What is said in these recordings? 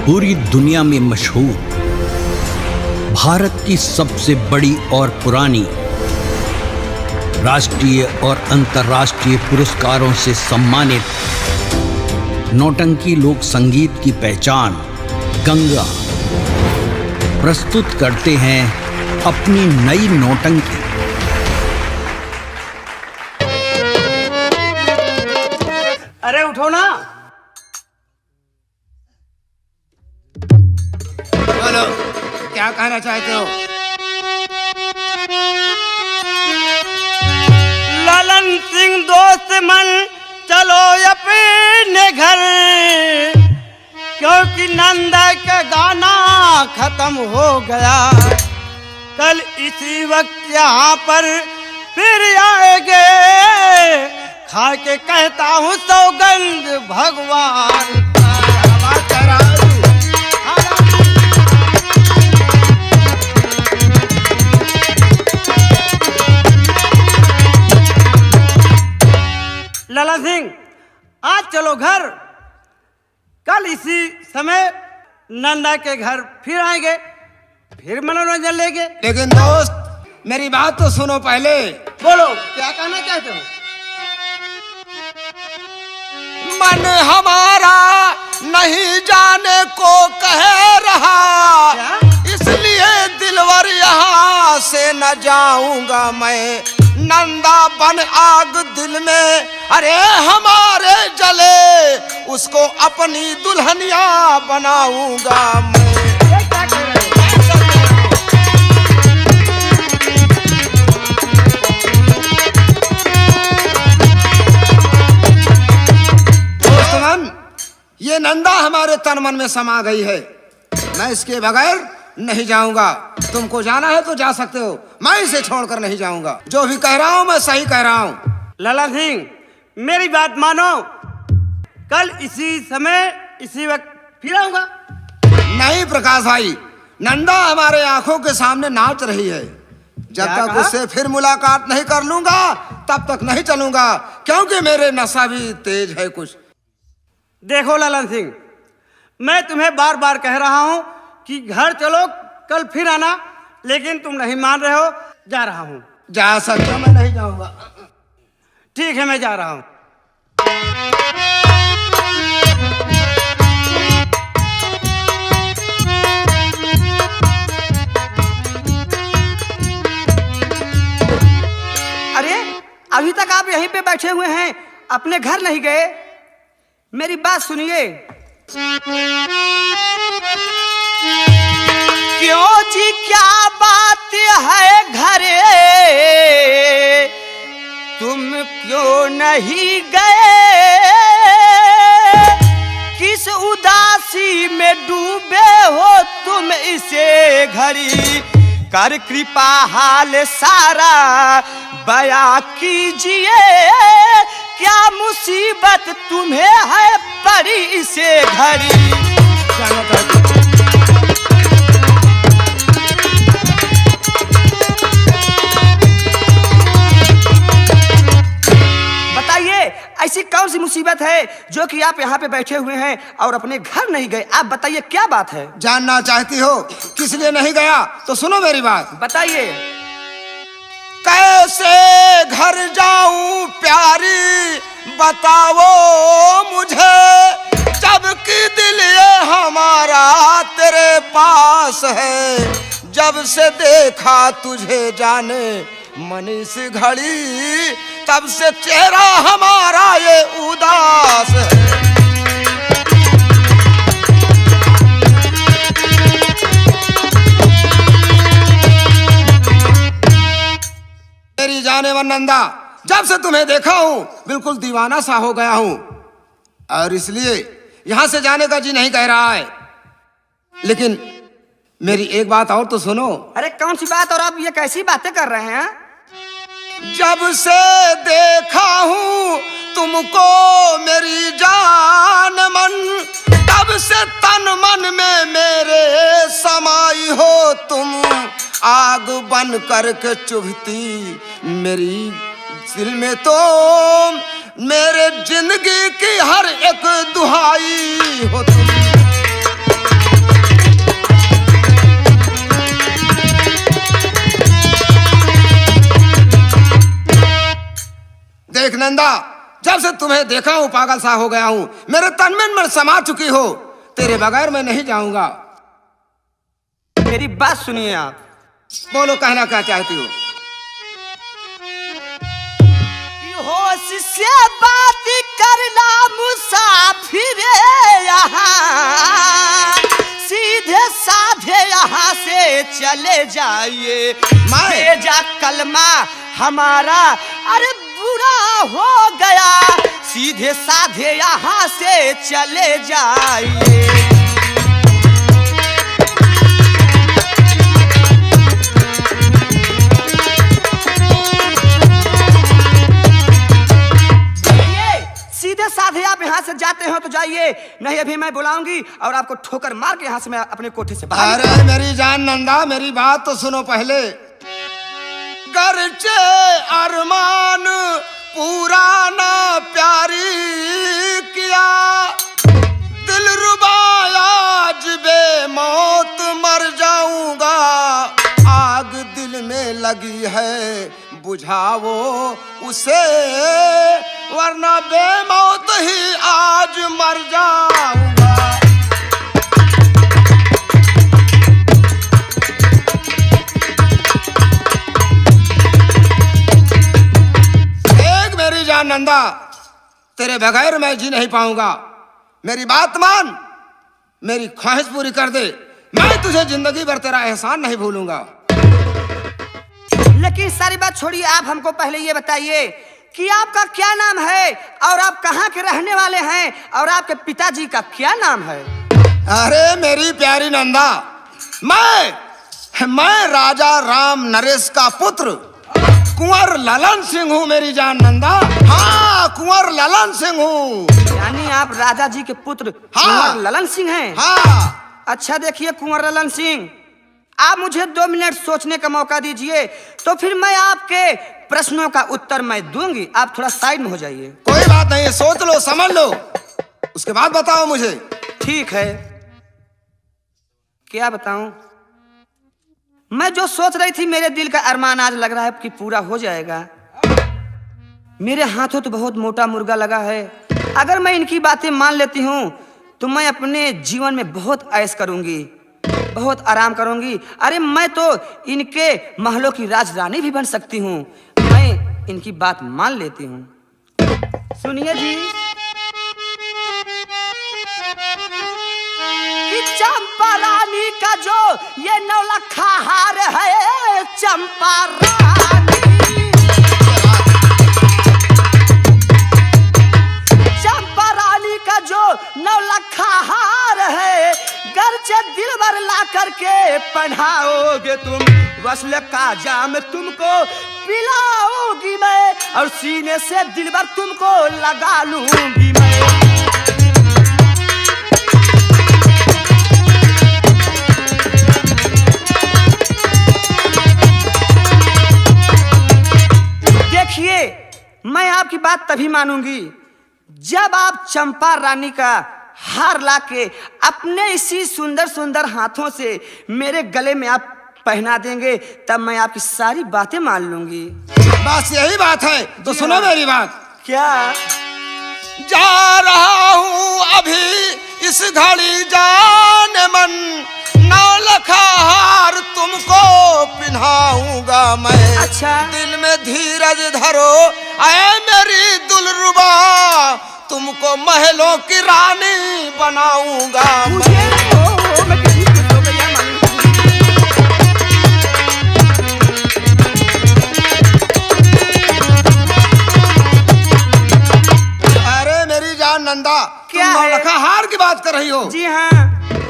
पूरी दुनिया में मशहूर, भारत की सबसे बड़ी और पुरानी, राष्ट्रीय और अंतर्राष्ट्रीय पुरस्कारों से सम्मानित नौटंकी लोक संगीत की पहचान गंगा प्रस्तुत करते हैं अपनी नई नौटंकी। अरे उठो ना। बोलो, क्या कहना चाहते हो? ललन सिंह दोस्त मन चलो अपने घर, क्योंकि नंदा का गाना खत्म हो गया। कल इसी वक्त यहाँ पर फिर आएंगे, खा के कहता हूँ सौगंध भगवान। ललन सिंह, आज चलो घर, कल इसी समय नंदा के घर फिर आएंगे, फिर मनोरंजन लेंगे। लेकिन दोस्त, मेरी बात तो सुनो पहले। बोलो, क्या कहना चाहते हो? मन हमारा नहीं जाने को कह रहा, इसलिए दिलवर यहाँ से न जाऊंगा मैं। नंदा बन आग दिल में अरे हमारे जले, उसको अपनी दुल्हनिया बनाऊंगा मैं। दोस्तगण, ये नंदा हमारे तन मन में समा गई है, मैं इसके बगैर नहीं जाऊंगा। तुमको जाना है तो जा सकते हो, मैं इसे छोड़कर नहीं जाऊंगा। जो भी कह रहा हूं मैं सही कह रहा हूं। ललन सिंह, मेरी बात मानो, कल इसी समय इसी वक्त फिर आऊंगा। नहीं प्रकाश भाई, नंदा हमारे आंखों के सामने नाच रही है। जब तक उससे फिर मुलाकात नहीं कर लूंगा तब तक नहीं चलूंगा, क्योंकि मेरे नशा भी तेज है कुछ। देखो ललन सिंह, मैं तुम्हें बार बार कह रहा हूं कि घर चलो, कल फिर आना, लेकिन तुम नहीं मान रहे हो। जा रहा हूं। जा सकते हो, मैं नहीं जाऊंगा। ठीक है, मैं जा रहा हूं। अरे, अभी तक आप यहीं पे बैठे हुए हैं, अपने घर नहीं गए? मेरी बात सुनिए। क्यों जी, क्या बात है घरे, तुम क्यों नहीं गए? किस उदासी में डूबे हो तुम इसे घड़ी, कर कृपा हाल सारा बया कीजिए। क्या मुसीबत तुम्हें है पड़ी इसे घड़ी? बताइए, ऐसी कौन सी मुसीबत है जो कि आप यहाँ पे बैठे हुए हैं और अपने घर नहीं गए? आप बताइए, क्या बात है? जानना चाहती हो किस लिए नहीं गया? तो सुनो मेरी बात। बताइए। कैसे घर जाऊं प्यारी, बताओ मुझे, जबकि दिल ये हमारा तेरे पास है। जब से देखा तुझे जाने मन इस घड़ी, तब से चेहरा हमारा ये उदास है। मेरी जाने मन नंदा, जब से तुम्हें देखा हूं बिल्कुल दीवाना सा हो गया हूं, और इसलिए यहां से जाने का जी नहीं कह रहा है। लेकिन मेरी एक बात और तो सुनो। अरे कौन सी बात, और आप ये कैसी बातें कर रहे हैं? जब से देखा हूं तुमको मेरी जान मन, तब से तन मन में मेरे समाई हो तुम। आग बन करके चुभती मेरी दिल में तो मेरे जिंदगी की हर एक दुहाई हो तुम। नंदा, जब से तुम्हें देखा हूँ पागल सा हो गया हूँ। मेरे तन में समा चुकी हो, तेरे बगैर मैं नहीं जाऊंगा। मेरी बात सुनिए आप। बोलो, कहना क्या चाहती हो? होश से बात करना मुसाफिर यहाँ, सीधे साधे यहाँ से चले जाइए। भेजा कलमा हमारा अरे बुरा हो गया, सीधे साधे यहाँ से चले जाइए। सीधे साधे आप यहाँ से जाते हो तो जाइए, नहीं अभी मैं बुलाऊंगी और आपको ठोकर मार के यहाँ से मैं अपने कोठे से बाहर। अरे मेरी जान नंदा, मेरी बात तो सुनो पहले। गरचे अरमान पूरा ना प्यारी किया, दिल रुबा आज बेमौत मर जाऊंगा। आग दिल में लगी है बुझाओ उसे, वरना बेमौत ही आज मर जाऊंगा। एक मेरी जान नंदा, तेरे बगैर मैं जी नहीं पाऊंगा। मेरी बात मान, मेरी ख्वाहिश पूरी कर दे। मैं तुझे जिंदगी भर तेरा एहसान नहीं भूलूंगा। लेकिन सारी बात छोड़िए, आप हमको पहले ये बताइए कि आपका क्या नाम है और आप कहाँ के रहने वाले हैं और आपके पिताजी का क्या नाम है? अरे मेरी प्यारी नंदा, मैं राजा राम नरेश का पुत्र कुंवर ललन सिंह हूँ मेरी जान नंदा। हाँ, कुंवर ललन सिंह हूँ। यानी आप राजा जी के पुत्र हाँ, कुंवर ललन सिंह हैं? हाँ। अच्छा देखिए कुंवर ललन सिंह, आप मुझे 2 मिनट सोचने का मौका दीजिए, तो फिर मैं आपके प्रश्नों का उत्तर मैं दूंगी। आप थोड़ा साइड में हो जाइए। कोई बात नहीं, सोच लो, समझ लो, उसके बाद बताओ मुझे। ठीक है, क्या बताऊं? मैं जो सोच रही थी, मेरे दिल का अरमान आज लग रहा है कि पूरा हो जाएगा। मेरे हाथों तो बहुत मोटा मुर्गा लगा है। अगर मैं इनकी बातें मान लेती हूँ तो मैं अपने जीवन में बहुत ऐश करूंगी, बहुत आराम करूंगी। अरे मैं तो इनके महलों की राजरानी भी बन सकती हूँ। मैं इनकी बात मान लेती हूँ। सुनिए जी, कि चंपा रानी का जो ये 9 लखा हार है, चंपा रानी, चंपा रानी का जो 9 लखा हार है, गर्चे दिल भर ला करके पहनाओगे तुम, वस्ल का जाम तुमको पिलाओगी मैं, और सीने से दिल भर तुमको लगा लूंगी मैं। देखिए, मैं आपकी बात तभी मानूंगी जब आप चंपा रानी का हार लाके अपने इसी सुंदर सुंदर हाथों से मेरे गले में आप पहना देंगे, तब मैं आपकी सारी बातें मान लूंगी। बस यही बात है तो सुनो मेरी बात। क्या? जा रहा हूँ अभी इस घड़ी जाने मन, 9 लखा हार तुमको पिन्हाऊंगा मैं। अच्छा, दिल में धीरज धरो ऐ मेरी दुलरुबा, तुमको महलों की रानी बनाऊंगा मुझे मैं कितनी खुश हो गई है मालूम। अरे मेरी जान नंदा, क्या तुम 9 है? लखा हार की बात कर रही हो? जी हाँ।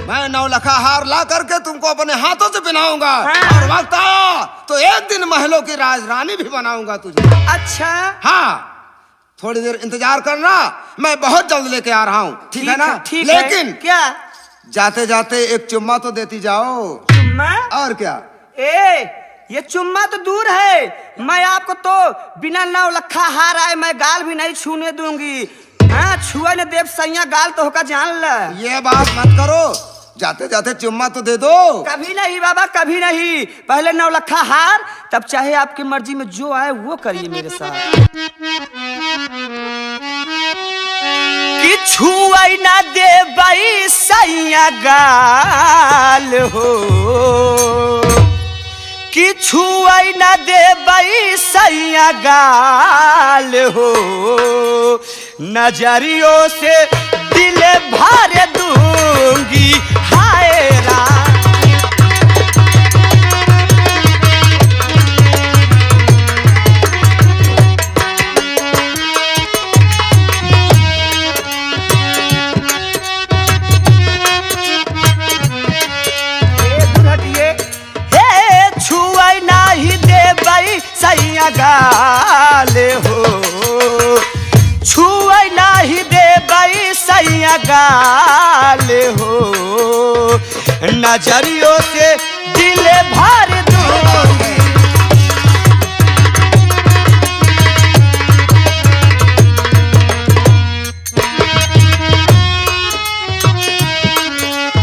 मैं 9 लखा हार ला करके तुमको अपने हाथों से पहनाऊंगा। हाँ। और वक्त आया तो एक दिन महलों की राजरानी भी बनाऊंगा तुझे। अच्छा, हाँ, थोड़ी देर इंतजार करना, मैं बहुत जल्द लेके आ रहा हूँ। ठीक है ना? ठीक लेकिन है। क्या? जाते जाते एक चुम्मा तो देती जाओ। चुम्मा? और क्या? ये चुम्मा तो दूर है, मैं आपको तो बिना 9 लखा हार आए मैं गाल भी नहीं छूने दूंगी। हाँ, छुआ ने देव सैया गाल तो होगा, जान ल। ये बात मत करो, जाते जाते चुम्मा तो दे दो। कभी नहीं बाबा, कभी नहीं। पहले 9 लखा हार, तब चाहे आपकी मर्जी में जो आए वो करिए मेरे साथ। कि छुआई ना दे बाई सैया गाल हो, कि छुआई ना दे बाई सैया गाल हो, नजरियों से दिल भर दूंगी हाय राम। सैया गाल हो, छुए नाही दे बाई सैया गाल हो, नजरियों से दिल भर दूंगी।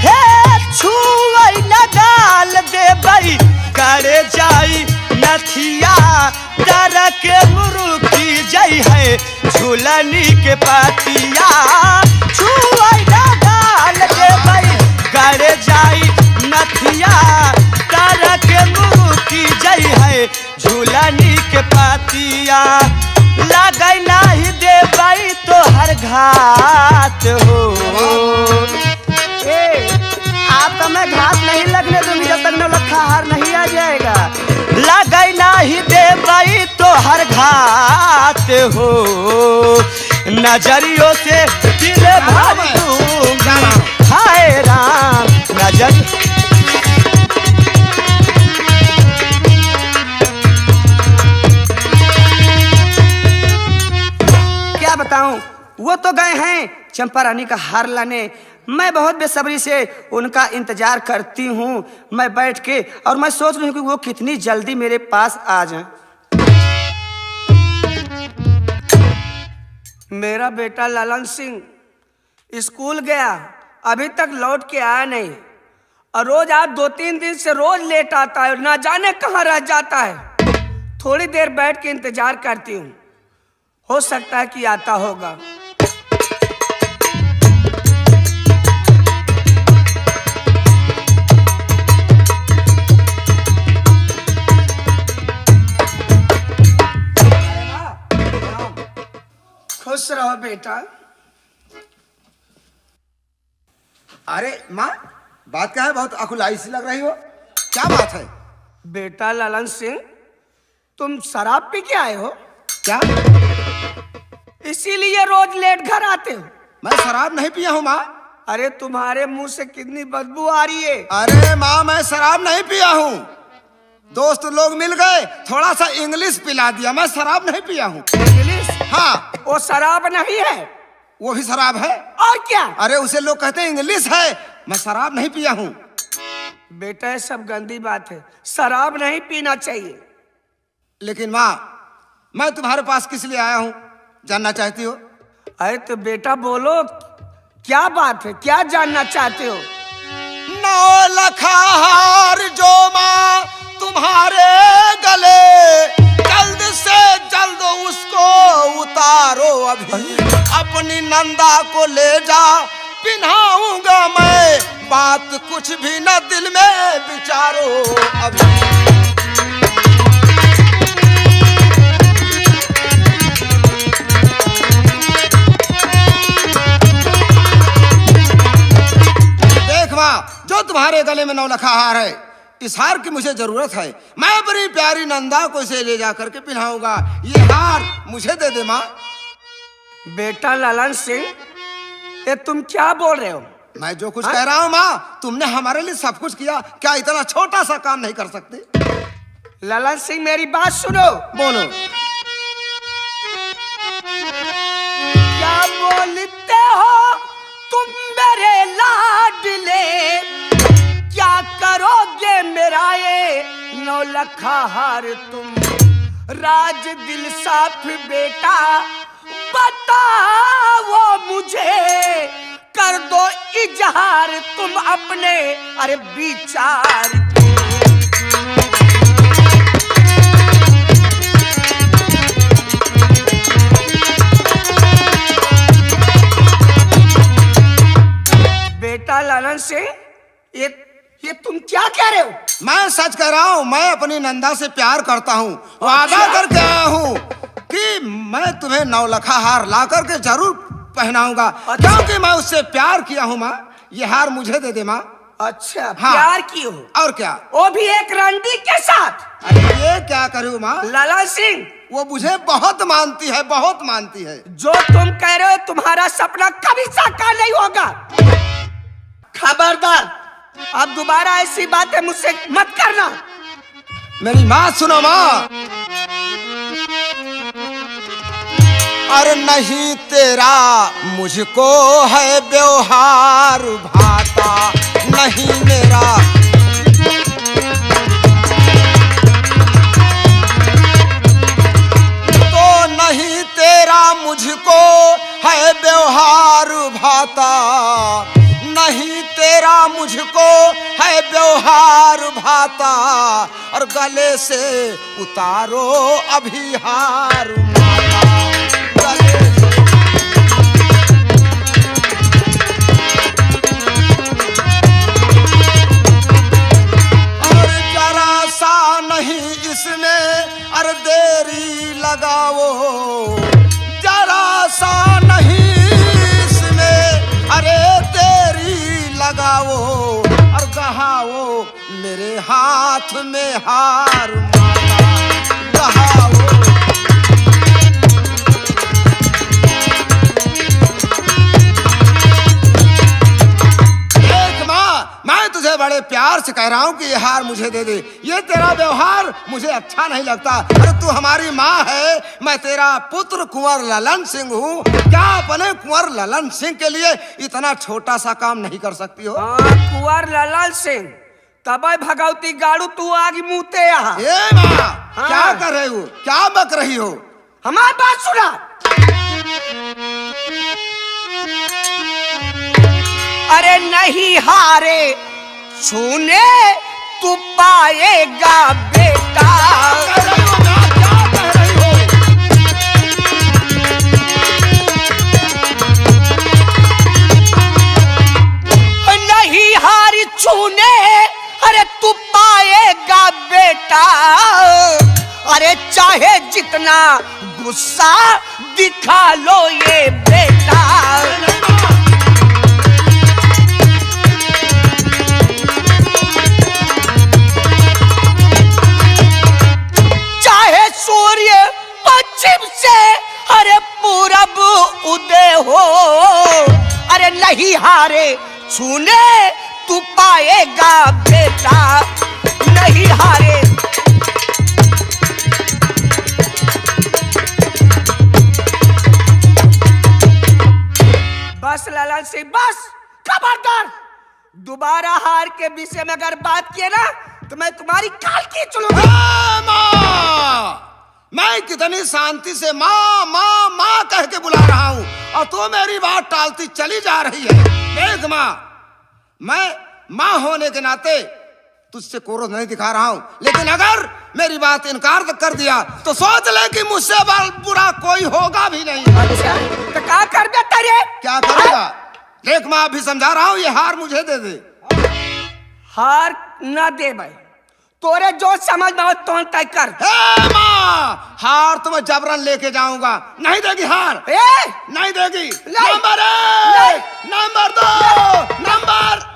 हे छुए न गाल दे बाई करे जाई नथिया डर के मुरुकी जई है झूलनी के पातिया, छुआई ना गाल के भाई गड़ जाई नथिया डर के मुरुकी जई है झूलनी के पातिया, लगई नहीं दे भाई तो हर घात हो। आप मैं घात नहीं लगने दूंगी जब तक नौलखा हार नहीं आ जाएगा। लगई नहीं दे बाई तो हर घात हो, नजरियों से दिल भर दूंगा हाय राम। नजर क्या बताऊं, वो तो गए हैं चंपा रानी का हार लाने, मैं बहुत बेसब्री से उनका इंतजार करती हूँ मैं बैठ के, और मैं सोच रही हूँ कि वो कितनी जल्दी मेरे पास आ जाएं। मेरा बेटा ललन सिंह स्कूल गया, अभी तक लौट के आया नहीं, और रोज आज 2-3 दिन से रोज लेट आता है, ना जाने कहाँ रह जाता है। थोड़ी देर बैठ के इंतजार करती हूँ, हो सकता है कि आता होगा। खुश रहो बेटा। अरे माँ, बात क्या है? बहुत अकुलाई सी लग रही हो, क्या बात है? बेटा ललन सिंह, तुम शराब पी के आए हो क्या? इसीलिए रोज लेट घर आते हो? मैं शराब नहीं पिया हूँ माँ। अरे तुम्हारे मुंह से कितनी बदबू आ रही है। अरे माँ, मैं शराब नहीं पिया हूँ, दोस्त लोग मिल गए, थोड़ा सा इंग्लिश पिला दिया, मैं शराब नहीं पिया हूँ। इंग्लिश? हाँ। वो शराब नहीं है। वो भी शराब है। और क्या? अरे उसे लोग कहते हैं इंग्लिश है, मैं शराब नहीं पिया हूँ। बेटा ये सब गंदी बात है, शराब नहीं पीना चाहिए। लेकिन माँ, मैं तुम्हारे पास किस लिए आया हूँ जानना चाहती हो? अरे तो बेटा बोलो, क्या बात है, क्या जानना चाहते हो? 9 लखा हार जो माँ तुम्हारे गले, जल्द से जल्द उसको उतारो, अभी अपनी नंदा को ले जा पिन्हाऊंगा मैं, बात कुछ भी न दिल में विचारो अभी। देख माँ, जो तुम्हारे गले में 9 लखा हार है, इस हार की मुझे जरूरत है, मैं अपनी प्यारी नंदा को इसे ले जा करके पिन्हाऊंगा, ये हार मुझे दे दे माँ। बेटा ललन सिंह, ये तुम क्या बोल रहे हो? मैं जो कुछ कह रहा हूँ माँ, तुमने हमारे लिए सब कुछ किया, क्या इतना छोटा सा काम नहीं कर सकते? ललन सिंह मेरी बात सुनो। बोलो। क्या बोलते हो तुम मेरे लाडले, क्या करोगे मेरा ये 9 लखा हार तुम? राज दिल साफ बेटा बताओ मुझे, कर दो इजहार तुम अपने अरे विचार। ललन सिंह, ये तुम क्या कह रहे हो? मैं सच कह रहा हूँ, मैं अपनी नंदा से प्यार करता हूँ। वादा करके आया हूँ कि मैं तुम्हें नौलखा हार ला करके जरूर पहनाऊंगा, क्योंकि मैं उससे प्यार किया हूँ। माँ, ये हार मुझे दे दे माँ। अच्छा, हाँ। प्यार की हो? और क्या, वो भी एक रंडी के साथ? अरे ये क्या करूँ माँ, ललन सिंह, वो मुझे बहुत मानती है, बहुत मानती है। जो तुम कह रहे हो तुम्हारा सपना कभी साकार नहीं होगा। खबरदार, अब दोबारा ऐसी बातें मुझसे मत करना। मेरी बात सुनो माँ। और नहीं तेरा मुझको है व्यवहार भाता, नहीं मेरा तो नहीं तेरा मुझको है व्यवहार भाता, नहीं तेरा मुझको है व्यवहार भाता। और गले से उतारो अभी हार माता, गले से। और जरा सा नहीं इसमें अरे देरी लगाओ, जरा सा नहीं इसमें अरे देरी लगाओ। और गहाओ मेरे हाथ में हार माता, गहाओ। देख माँ, मैं तुझे बड़े प्यार से कह रहा हूँ कि ये हार मुझे दे दे। ये तेरा व्यवहार मुझे अच्छा नहीं लगता। अरे तू हमारी माँ है, मैं तेरा पुत्र कुंवर ललन सिंह हूँ। क्या अपने कुंवर ललन सिंह के लिए इतना छोटा सा काम नहीं कर सकती हो? कुंवर ललन सिंह, तब भगवती गाड़ू तू आगे मुँहते यहाँ। ए माँ, क्या कर रही हो, क्या बक रही हो? हमारी बात सुना। अरे नहीं हारे छूने तू पाएगा बेटा। क्या कह रही हो माँ, क्या कह रही हो? नहीं हारी छूने अरे तू पाएगा बेटा। अरे चाहे जितना गुस्सा दिखा लो ये बेटा। चाहे सूर्य पश्चिम से अरे पूरब उदय हो। अरे नहीं हारे छूने तू पाएगा बेटा, नहीं हारे। बस ललन सिंह, बस। खबरदार, दोबारा हार के विषय में अगर बात किए ना तो मैं तुम्हारी काल खींच लूंगा। माँ, मैं कितनी शांति से माँ माँ माँ कह के बुला रहा हूँ और तू मेरी बात टालती चली जा रही है। देख माँ, मैं माँ होने के नाते तुझसे क्रोध नहीं दिखा रहा हूँ, लेकिन अगर मेरी बात इनकार कर दिया तो सोच ले कि मुझसे बुरा कोई होगा भी नहीं। अच्छा, तो क्या कर दे तेरे? क्या करूँगा? देख माँ, अभी समझा रहा हूँ, ये हार मुझे दे दे। हार न दे भाई, तोरे जो समझ में हो तो तय कर। हे माँ, हार तो मैं जबरन लेके जाऊंगा। नहीं देगी हार? नहीं देगी। Number 1, number 2, number.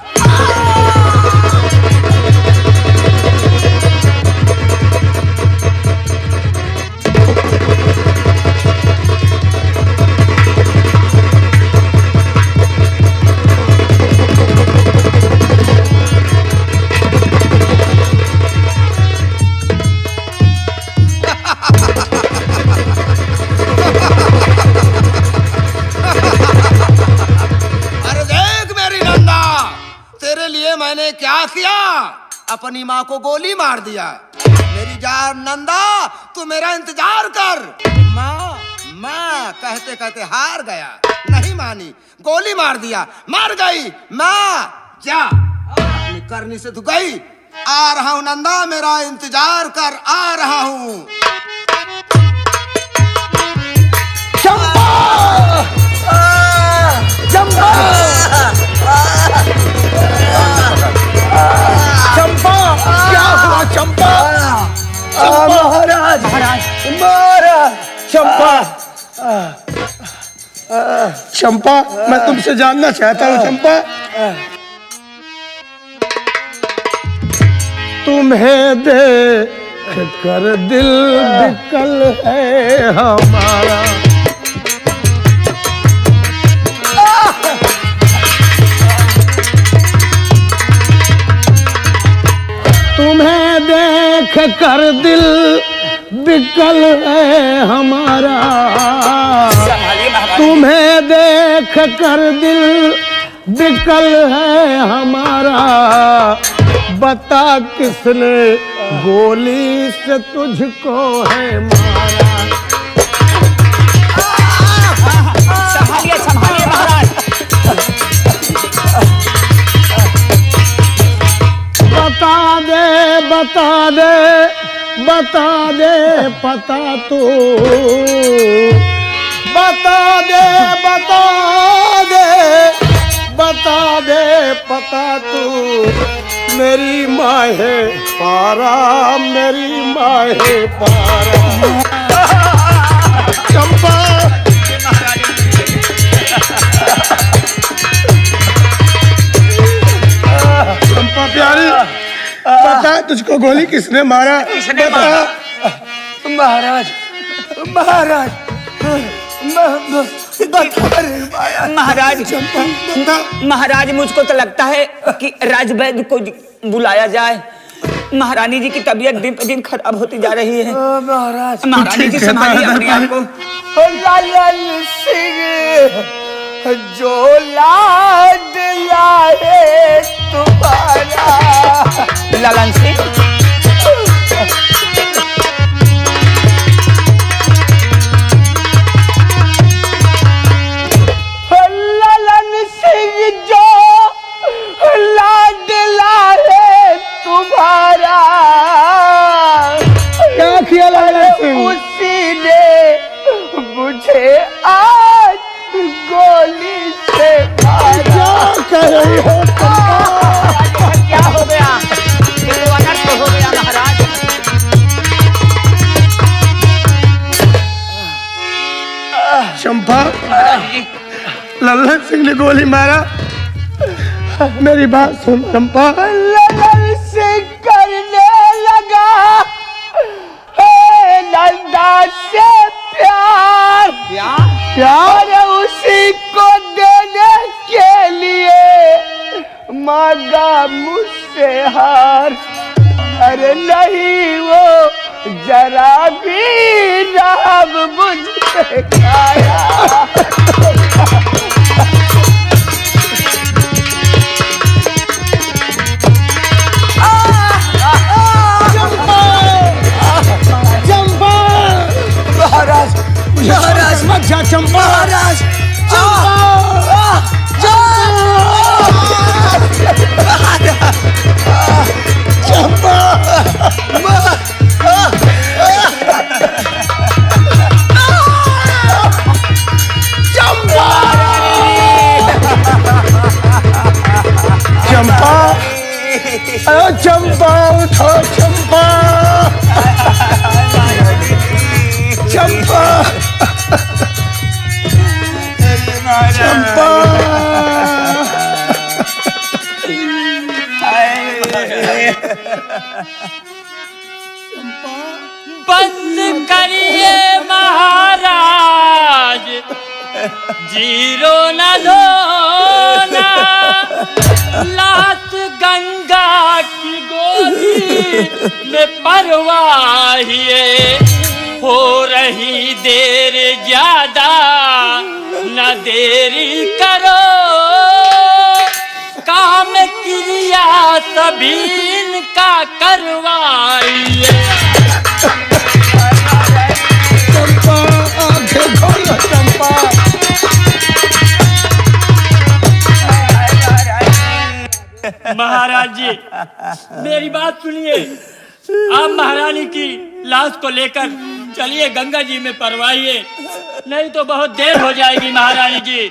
मैंने क्या किया? अपनी माँ को गोली मार दिया। मेरी जान नंदा, तू मेरा इंतजार कर। माँ कहते कहते हार गया, नहीं मानी, गोली मार दिया, मर गई। माँ जा, अपनी करनी से तू गई। आ रहा हूँ नंदा, मेरा इंतजार कर, आ रहा हूँ। जंबा! चंपा, मैं तुमसे जानना चाहता हूँ चंपा, तुम्हें देख कर दिल विकल है हमारा। तुम्हें देख कर दिल विकल है हमारा, तुम्हें देख कर दिल विकल है हमारा, बता किसने गोली से तुझको है मारा। संभालिए संभालिए महाराज। बता दे बता दे बता दे पता तू, बता दे बता दे बता दे पता तू, मेरी माँ है पारा, मेरी माँ है पारा। चंपा चंपा प्यारी, बता तुझको गोली किसने मारा? किसने मारा? महाराज महाराज महाराज महाराज, मुझको तो लगता है कि राजवैद्य को बुलाया जाए। महारानी जी की तबीयत दिन पर दिन खराब होती जा रही है। महाराज महारानी जी संभालिए अपने आप को। ललन सिंह जो लाड लाए तुम्हारा। ललन सिंह ललन सिंह जो लाड लाए तुम्हारा। क्या किया ललन सिंह? उसी ने मुझे आज गोली से मारा। क्या कर रही हो? क्या हो गया? ये तो अनर्थ हो गया महाराज। चंपा, ललन सिंह ने गोली मारा। मेरी बात सुन चंपा। ललन सिंह करने लगा नंदा से प्यार, प्यार उसी को देने के लिए मांगा मुझसे हार। अरे नहीं वो जरा भी नाम मुझसे खाया। महाराज महाराज मत जा चंपा। महाराज चंपा चंपा चंपा उठो चंपा चंपा चंपा। बंद करिए महाराज, जीरो न धोना, लात गंगा की गोदी में परवाहिए। हो रही देर ज्यादा न देरी करो, काम क्रिया सभी इनका करवाइए। चंपा आंखें खोलो चंपा। महाराज जी मेरी बात सुनिए, आप महारानी की लाश को लेकर चलिए गंगा जी में परवाइए, नहीं तो बहुत देर हो जाएगी महारानी जी।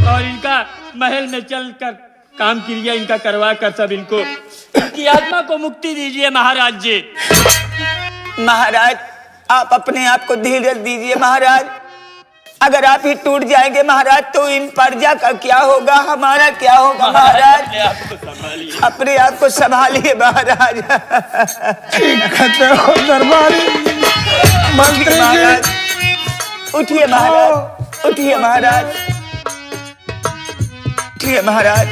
और इनका महल में चलकर काम क्रिया इनका करवा कर सब इनको इनकी आत्मा को मुक्ति दीजिए महाराज जी। महाराज आप अपने आप को धीरज दीजिए महाराज। अगर आप ही टूट जाएंगे महाराज तो इन प्रजा का क्या होगा, हमारा क्या होगा महाराज। अपने आप को संभालिए। अपने आप को संभालिए महाराज। कहते हो दरबारी मंत्री महाराज उठिए महाराज, उठिए महाराज, उठिए महाराज।